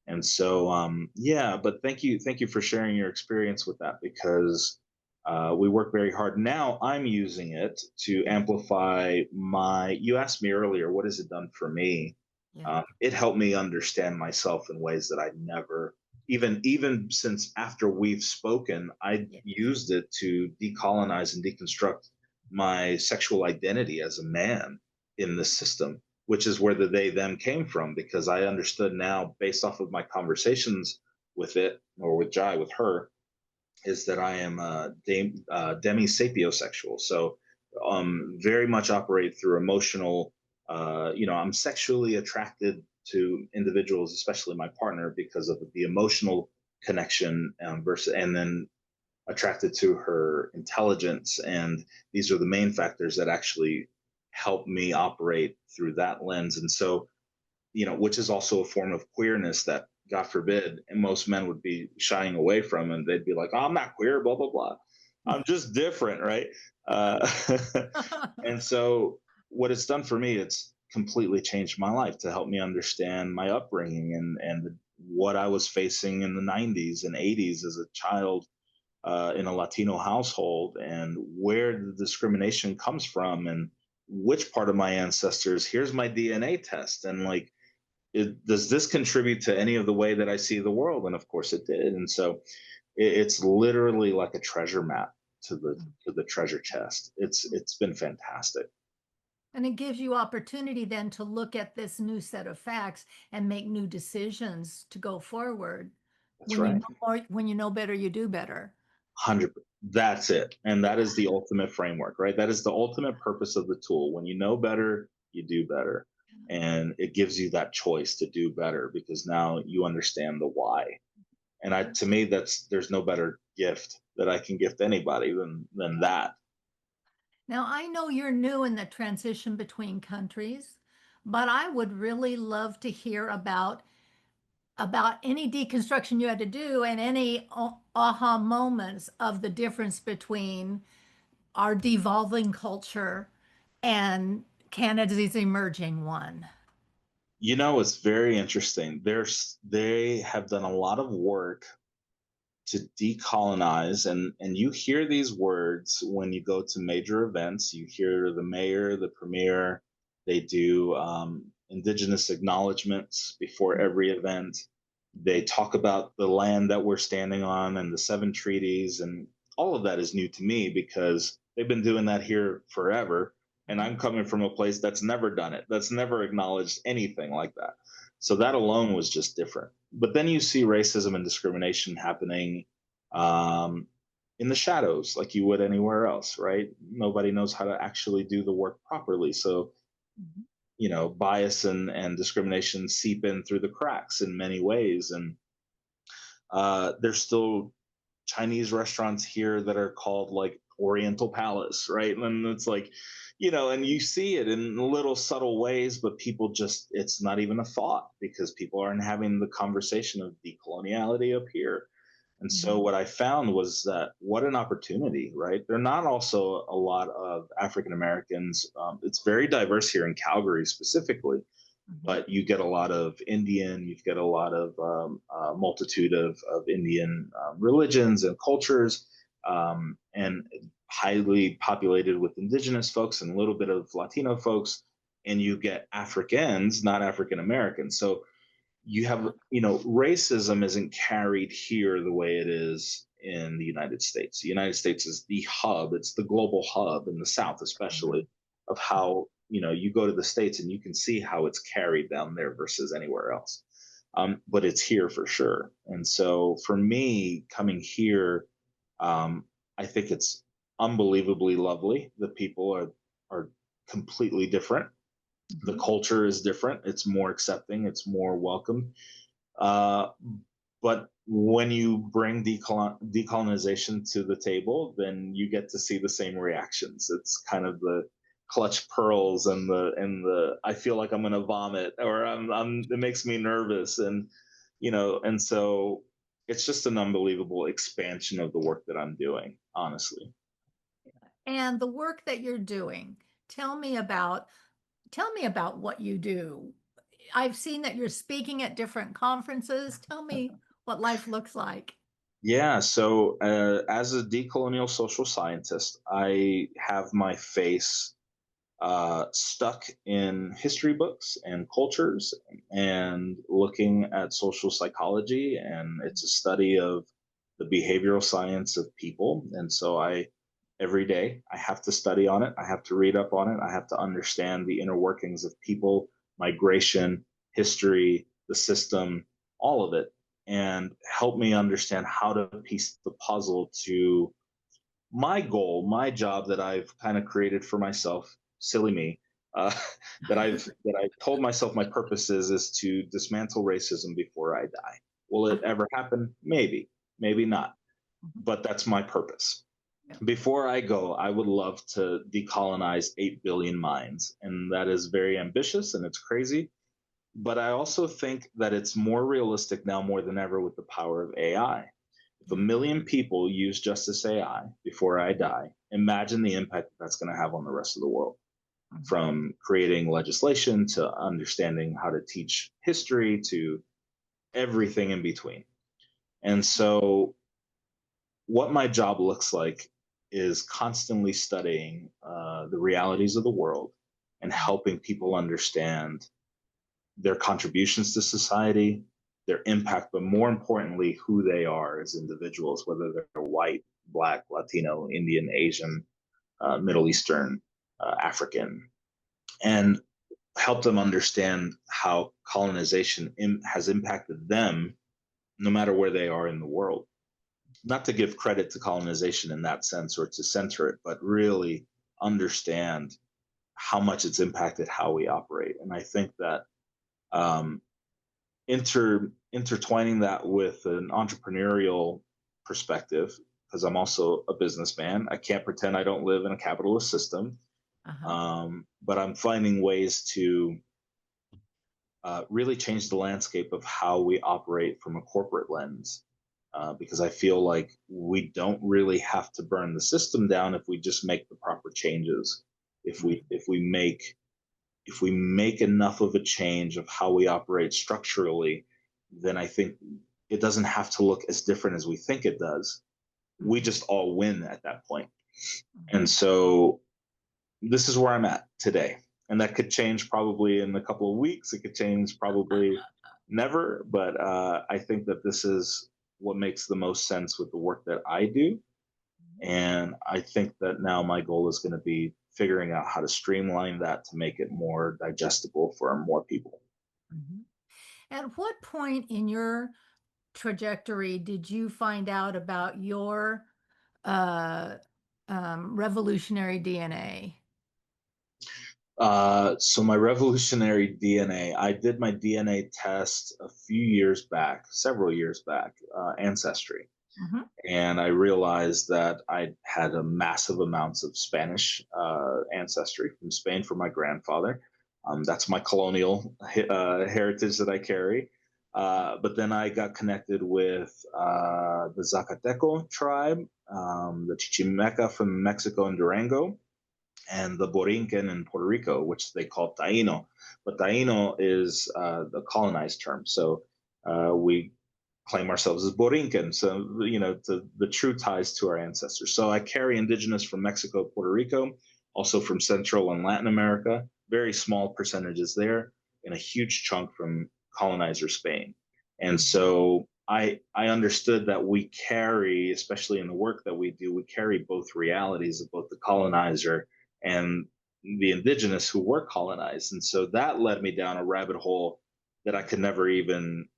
Speaker 2: And so, yeah, but thank you for sharing your experience with that because we work very hard. Now I'm using it to amplify my. You asked me earlier, what has it done for me?
Speaker 1: Yeah.
Speaker 2: It helped me understand myself in ways that I never, even since after we've spoken, I
Speaker 1: Yeah.
Speaker 2: used it to decolonize and deconstruct my sexual identity as a man in the system, which is where the they them came from, because I understood now based off of my conversations with it, or with Jai, with her, is that I am demi-sapiosexual. So very much operate through emotional, I'm sexually attracted to individuals, especially my partner, because of the emotional connection, versus, and then attracted to her intelligence. And these are the main factors that actually help me operate through that lens. And so, which is also a form of queerness that, God forbid, and most men would be shying away from, and they'd be like, "Oh, I'm not queer, blah blah blah. I'm just different, right?" Uh, and so, what it's done for me, it's completely changed my life to help me understand my upbringing and what I was facing in the '90s and '80s as a child, in a Latino household, and where the discrimination comes from, and which part of my ancestors. Here's my DNA test, and like, does this contribute to any of the way that I see the world? And of course it did. And so it's literally like a treasure map to the treasure chest. It's been fantastic.
Speaker 1: And it gives you opportunity then to look at this new set of facts and make new decisions to go forward.
Speaker 2: That's
Speaker 1: When you
Speaker 2: right.
Speaker 1: know more, when you know better, you do better.
Speaker 2: 100. That's it. And that is the ultimate framework, right? That is the ultimate purpose of the tool. When you know better, you do better. And it gives you that choice to do better because now you understand the why. And to me, there's no better gift that I can gift anybody than that.
Speaker 1: Now, I know you're new in the transition between countries, but I would really love to hear about any deconstruction you had to do and any aha moments of the difference between our devolving culture and Canada's emerging one.
Speaker 2: It's very interesting. They have done a lot of work to decolonize, and you hear these words when you go to major events. You hear the mayor, the premier. They do indigenous acknowledgments before every event. They talk about the land that we're standing on and the seven treaties, and all of that is new to me because they've been doing that here forever, and I'm coming from a place that's never done it, that's never acknowledged anything like that. So that alone was just different. But then you see racism and discrimination happening, um, in the shadows, like you would anywhere else, right? Nobody knows how to actually do the work properly. So,
Speaker 1: Mhm.
Speaker 2: bias and discrimination seep in through the cracks in many ways. And there's still Chinese restaurants here that are called like Oriental Palace, right? And it's like, and you see it in little subtle ways, but people just, it's not even a thought because people aren't having the conversation of decoloniality up here. And so
Speaker 1: Mhm.
Speaker 2: what I found was that what an opportunity, right? There are not also a lot of African Americans. It's very diverse here in Calgary specifically,
Speaker 1: Mhm.
Speaker 2: but you get a lot of Indian, you get a lot of multitude of Indian religions and cultures, and highly populated with indigenous folks and a little bit of Latino folks, and you get Africans, not African Americans. So you have, racism isn't carried here the way it is in the United States. The United States is the hub, it's the global hub in the South, especially, of how, you go to the States and you can see how it's carried down there versus anywhere else. But it's here for sure. And so for me, coming here, um, I think it's unbelievably lovely. The people are completely different. The
Speaker 1: Mhm.
Speaker 2: culture is different. It's more accepting. It's more welcome. Uh, but when you bring decolonization to the table, then you get to see the same reactions. It's kind of the clutch pearls and the I feel like I'm gonna vomit, or it makes me nervous, and so it's just an unbelievable expansion of the work that I'm doing, honestly.
Speaker 1: And the work that you're doing, tell me about tell me about what you do. I've seen that you're speaking at different conferences. Tell me what life looks like.
Speaker 2: Yeah, so as a decolonial social scientist, I have my face stuck in history books and cultures and looking at social psychology. And it's a study of the behavioral science of people. And so every day, I have to study on it. I have to read up on it. I have to understand the inner workings of people, migration, history, the system, all of it, and help me understand how to piece the puzzle to my goal, my job that I've kind of created for myself, silly me, uh, that I told myself my purpose is to dismantle racism before I die. Will it
Speaker 1: Uh-huh.
Speaker 2: ever happen? Maybe, maybe not.
Speaker 1: Mhm.
Speaker 2: But that's my purpose.
Speaker 1: Yeah.
Speaker 2: Before I go, I would love to decolonize 8 billion minds. And that is very ambitious and it's crazy. But I also think that it's more realistic now more than ever with the power of AI. If a
Speaker 1: Yeah.
Speaker 2: million people use Justice AI before I die, imagine the impact that's going to have on the rest of the world.
Speaker 1: Mhm.
Speaker 2: From creating legislation to understanding how to teach history to everything in between. And so, what my job looks like is constantly studying the realities of the world and helping people understand their contributions to society, their impact, but more importantly, who they are as individuals, whether they're white, black, Latino, Indian, Asian, Middle Eastern, African, and help them understand how colonization has impacted them no matter where they are in the world. Not to give credit to colonization in that sense or to center it, but really understand how much it's impacted how we operate. And I think that um, intertwining that with an entrepreneurial perspective, because I'm also a businessman. I can't pretend I don't live in a capitalist system,
Speaker 1: Uh-huh.
Speaker 2: but I'm finding ways to really change the landscape of how we operate from a corporate lens. Because I feel like we don't really have to burn the system down if we just make the proper changes. If we
Speaker 1: Mhm.
Speaker 2: if we make if we make enough of a change of how we operate structurally, then I think it doesn't have to look as different as we think it does. We
Speaker 1: Mhm.
Speaker 2: just all win at that point. And
Speaker 1: Mhm.
Speaker 2: so this is where I'm at today. And that could change probably in a couple of weeks. It could change probably never. But I think that this is what makes the most sense with the work that I do. And I think that now my goal is going to be figuring out how to streamline that to make it more digestible for more people.
Speaker 1: Mhm. At what point in your trajectory did you find out about your uh, revolutionary DNA?
Speaker 2: So my revolutionary DNA, I did my DNA test a few years back, several years back, Ancestry.
Speaker 1: Mhm.
Speaker 2: And I realized that I had a massive amounts of Spanish ancestry from Spain from my grandfather. That's my colonial heritage that I carry. But then I got connected with the Zacateco tribe, the Chichimeca from Mexico and Durango, and the Borinquen in Puerto Rico, which they call Taino. But Taino is the colonized term. So we claim ourselves as Borinquen. So, the true ties to our ancestors. So I carry indigenous from Mexico, Puerto Rico, also from Central and Latin America, very small percentages there, and a huge chunk from colonizer Spain. And
Speaker 1: Mhm.
Speaker 2: so I understood that we carry, especially in the work that we do, we carry both realities of both the colonizer and the indigenous who were colonized. And so that led me down a rabbit hole that I could never even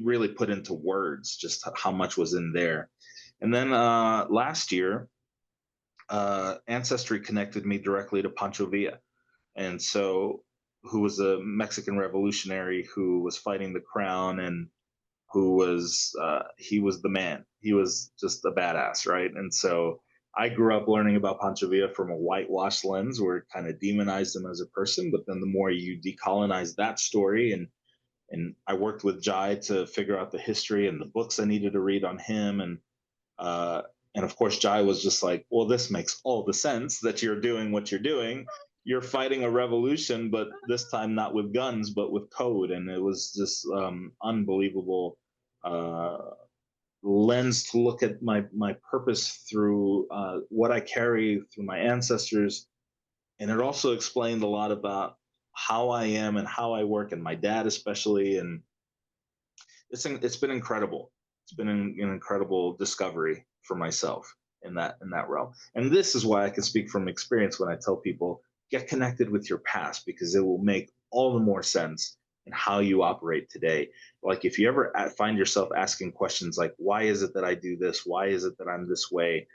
Speaker 2: really put into words just how much was in there. And then last year, Ancestry connected me directly to Pancho Villa. And so, who was a Mexican revolutionary who was fighting the crown and he was the man. He was just a badass, right? And so I grew up learning about Pancho Villa from a whitewashed lens where it kind of demonized him as a person. But then the more you decolonize that story and And I worked with Jai to figure out the history and the books I needed to read on him. Uh, and of course, Jai was just like, well, this makes all the sense that you're doing what you're doing. You're fighting a revolution, but this time not with guns, but with code. And it was just unbelievable uh, lens to look at my purpose through what I carry through my ancestors. And it also explained a lot about how I am and how I work, and my dad especially. And it's been incredible. It's been an incredible discovery for myself in that realm. And this is why I can speak from experience when I tell people get connected with your past, because it will make all the more sense in how you operate today. Like if you ever find yourself asking questions like, why is it that I do this? Why is it that I'm this way?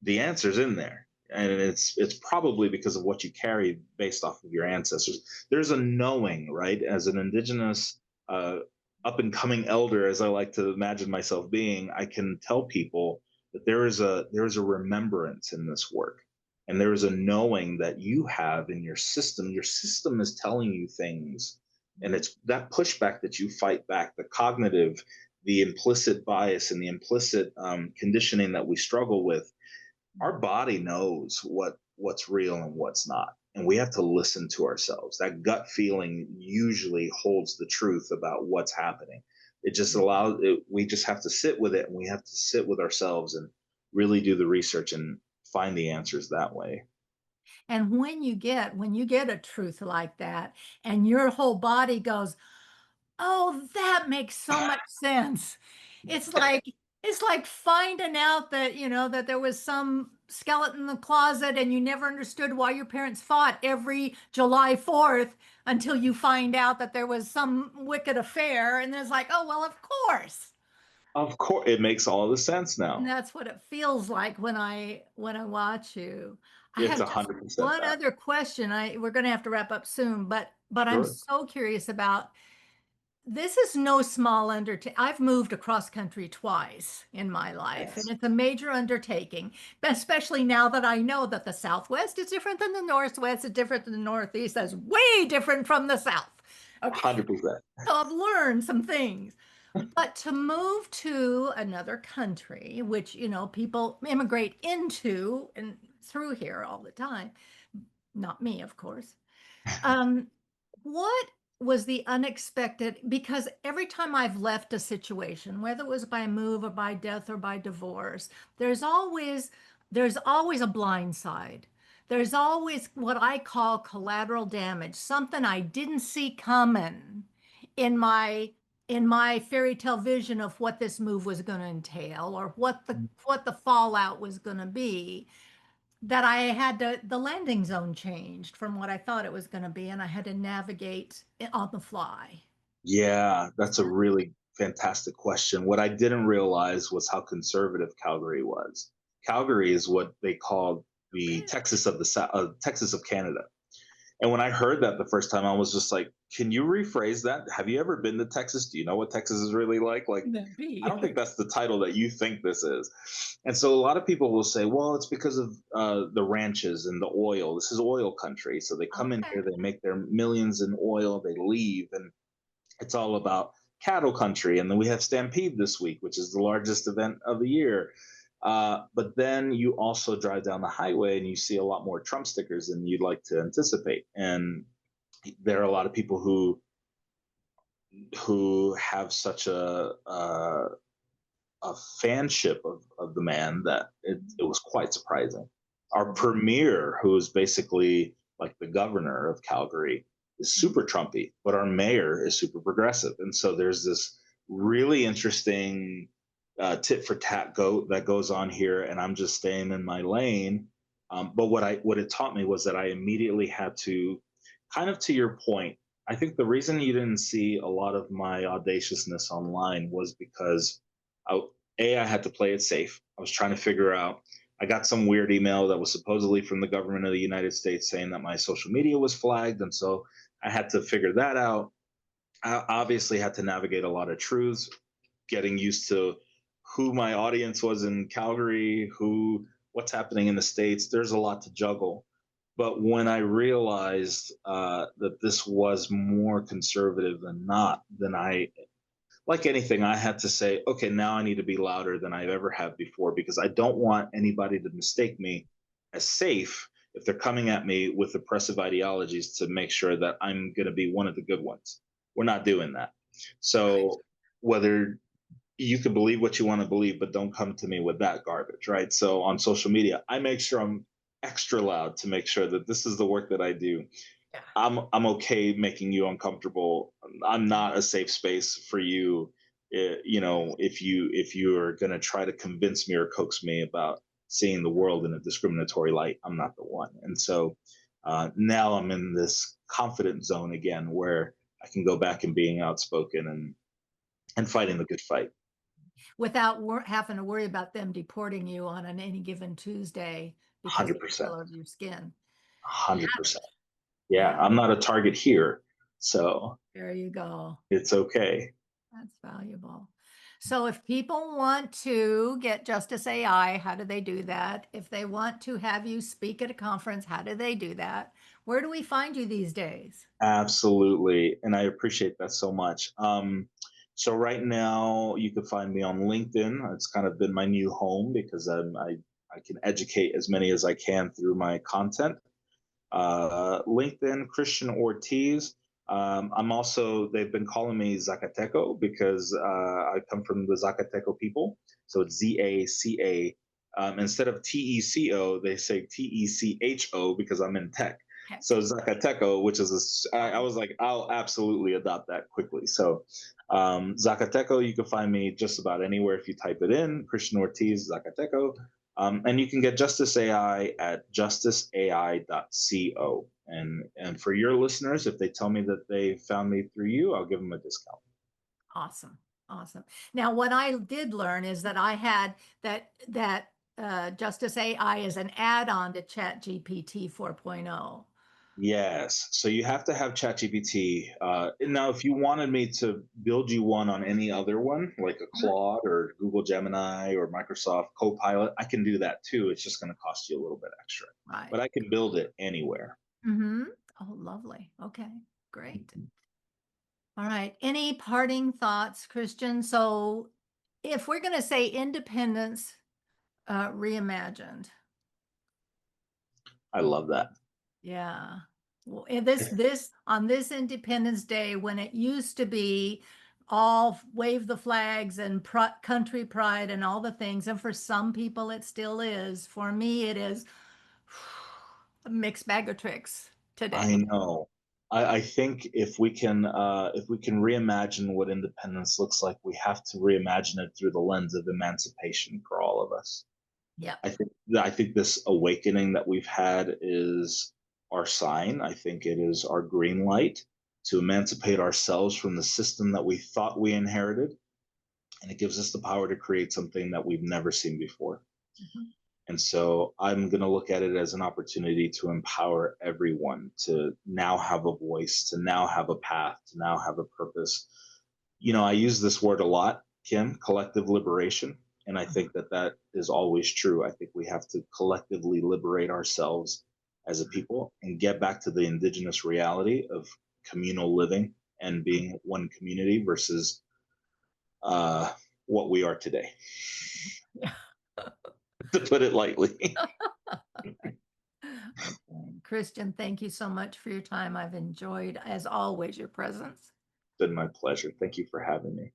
Speaker 2: The answer's in there. And it's probably because of what you carry based off of your ancestors. There's a knowing, right? As an indigenous uh, up and coming elder, as I like to imagine myself being, I can tell people that there is a remembrance in this work, and there is a knowing that you have in your system. Your system is telling you things, and it's that pushback that you fight back, the cognitive, the implicit bias, and the implicit conditioning that we struggle with. Our body knows what's real and what's not, and we have to listen to ourselves. That gut feeling usually holds the truth about what's happening. It just allows it, we just have to sit with it, and we have to sit with ourselves and really do the research and find the answers that way.
Speaker 1: And when you get a truth like that and your whole body goes, "Oh, that makes so much sense." It's like it's like finding out that, that there was some skeleton in the closet and you never understood why your parents fought every July 4th until you find out that there was some wicked affair, and then it's like, "Oh, well, of course."
Speaker 2: Of course, it makes all the sense
Speaker 1: And
Speaker 2: now.
Speaker 1: that's what it feels like when I watch you. I
Speaker 2: It's
Speaker 1: have
Speaker 2: a
Speaker 1: just
Speaker 2: 100%
Speaker 1: one
Speaker 2: that.
Speaker 1: other question. We're going to have to wrap up soon, but I'm
Speaker 2: Sure.
Speaker 1: so curious about this. Is no small undertaking. I've moved across country twice in my life, and
Speaker 2: Yes.
Speaker 1: it's a major undertaking, especially now that I know that the Southwest is different than the Northwest, is different than the Northeast, that's way different from the South. Okay.
Speaker 2: 100%.
Speaker 1: So I've learned some things. But to move to another country, which, people immigrate into and through here all the time, not me, of course. Um, what was the unexpected? Because every time I've left a situation, whether it was by move or by death or by divorce, there's always there's always a blind side. There's always what I call collateral damage, something I didn't see coming in my fairy tale vision of what this move was going to entail, or what the fallout was going to be, that I had the landing zone changed from what I thought it was going to be, and I had to navigate it on the fly.
Speaker 2: Yeah, that's a really fantastic question. What I didn't realize was how conservative Calgary was. Calgary is what they call the
Speaker 1: Really?
Speaker 2: Texas of the South, Texas of Canada. And when I heard that the first time, I was just like, "Can you rephrase that? Have you ever been to Texas? Do you know what Texas is really like?" Like,
Speaker 1: That
Speaker 2: I
Speaker 1: be.
Speaker 2: don't think that's the title that you think this is. And so a lot of people will say, "Well, it's because of the ranches and the oil. This is oil country, so they come in
Speaker 1: Okay.
Speaker 2: here, they make their millions in oil, they leave, and it's all about cattle country." And then we have Stampede this week, which is the largest event of the year. But then you also drive down the highway and you see a lot more Trump stickers than you'd like to anticipate. And there are a lot of people who have such a fanship of the man that it was quite surprising. Our premier, who is basically like the governor of Calgary, is super Trumpy, but our mayor is super progressive. And so there's this really interesting tit for tat goat that goes on here, and I'm just staying in my lane. But what it taught me was that I immediately had to, kind of to your point, I think the reason you didn't see a lot of my audaciousness online was because I, I had to play it safe. I was trying to figure out. I got some weird email that was supposedly from the government of the United States saying that my social media was flagged, and so I had to figure that out. I obviously had to navigate a lot of truths, getting used to who my audience was in Calgary, what's happening in the States. There's a lot to juggle. But when I realized that this was more conservative than not, then like anything, I had to say, okay, now I need to be louder than I've ever have before because I don't want anybody to mistake me as safe if they're coming at me with oppressive ideologies to make sure that I'm going to be one of the good ones. We're not doing that.
Speaker 1: Right.
Speaker 2: So whether you can believe what you want to believe, but don't come to me with that garbage, right? So on social media, I make sure I'm extra loud to make sure that this is the work that I do.
Speaker 1: Yeah.
Speaker 2: I'm okay making you uncomfortable. I'm not a safe space for you. If you are going to try to convince me or coax me about seeing the world in a discriminatory light, I'm not the one. And so now I'm in this confident zone again where I can go back and being outspoken and fighting the good fight.
Speaker 1: Without having to worry about them deporting you on an any given Tuesday because of the
Speaker 2: 100%.
Speaker 1: color of your skin.
Speaker 2: 100%. Yeah,
Speaker 1: Yeah,
Speaker 2: I'm not a target here. So
Speaker 1: there you go.
Speaker 2: it's okay.
Speaker 1: That's valuable. So if people want to get Justice AI, how do they do that? If they want to have you speak at a conference, how do they do that? Where do we find you these days?
Speaker 2: Absolutely. And I appreciate that so much. So right now you can find me on LinkedIn. It's kind of been my new home because I can educate as many as I can through my content. LinkedIn, Christian Ortiz. I'm also, they've been calling me Zacateco because I come from the Zacateco people. So it's ZACA. Instead of TECO, they say TECHO because I'm in tech.
Speaker 1: Heck.
Speaker 2: So Zacateco, which is I was like, I'll absolutely adopt that quickly. So Zacateco, you can find me just about anywhere if you type it in. Christian Ortiz, Zacateco. And you can get Justice AI at justiceai.co. And for your listeners, if they tell me that they found me through you, I'll give them a discount.
Speaker 1: Awesome. Awesome. Now, what I did learn is that I had that Justice AI is an add-on to Chat GPT 4.0.
Speaker 2: Yes. So you have to have ChatGPT. Now, if you wanted me to build you one on any other one, like a Claude or Google Gemini or Microsoft Copilot, I can do that too. It's just going to cost you a little bit extra,
Speaker 1: Right.
Speaker 2: but I can build it anywhere.
Speaker 1: Mm-hmm. Oh, lovely. Okay, great. All right. Any parting thoughts, Christian? So if we're going to say independence reimagined,
Speaker 2: I love that.
Speaker 1: yeah. Well, this on this Independence Day, when it used to be all wave the flags and country pride and all the things, and for some people it still is. For me, it is a mixed bag of tricks
Speaker 2: I
Speaker 1: today.
Speaker 2: know. I think if we can reimagine what independence looks like, we have to reimagine it through the lens of emancipation for all of us.
Speaker 1: Yeah.
Speaker 2: I think this awakening that we've had is our sign. I think it is our green light to emancipate ourselves from the system that we thought we inherited, and it gives us the power to create something that we've never seen before.
Speaker 1: Mhm.
Speaker 2: And so I'm going to look at it as an opportunity to empower everyone to now have a voice, to now have a path, to now have a purpose. I use this word a lot, Kim, collective liberation. And I think that that is always true. I think we have to collectively liberate ourselves as a people and get back to the indigenous reality of communal living and being one community versus uh, what we are today,
Speaker 1: Yeah.
Speaker 2: to put it lightly.
Speaker 1: Okay. Christian, thank you so much for your time. I've enjoyed, as always, your presence.
Speaker 2: Been my pleasure. Thank you for having me.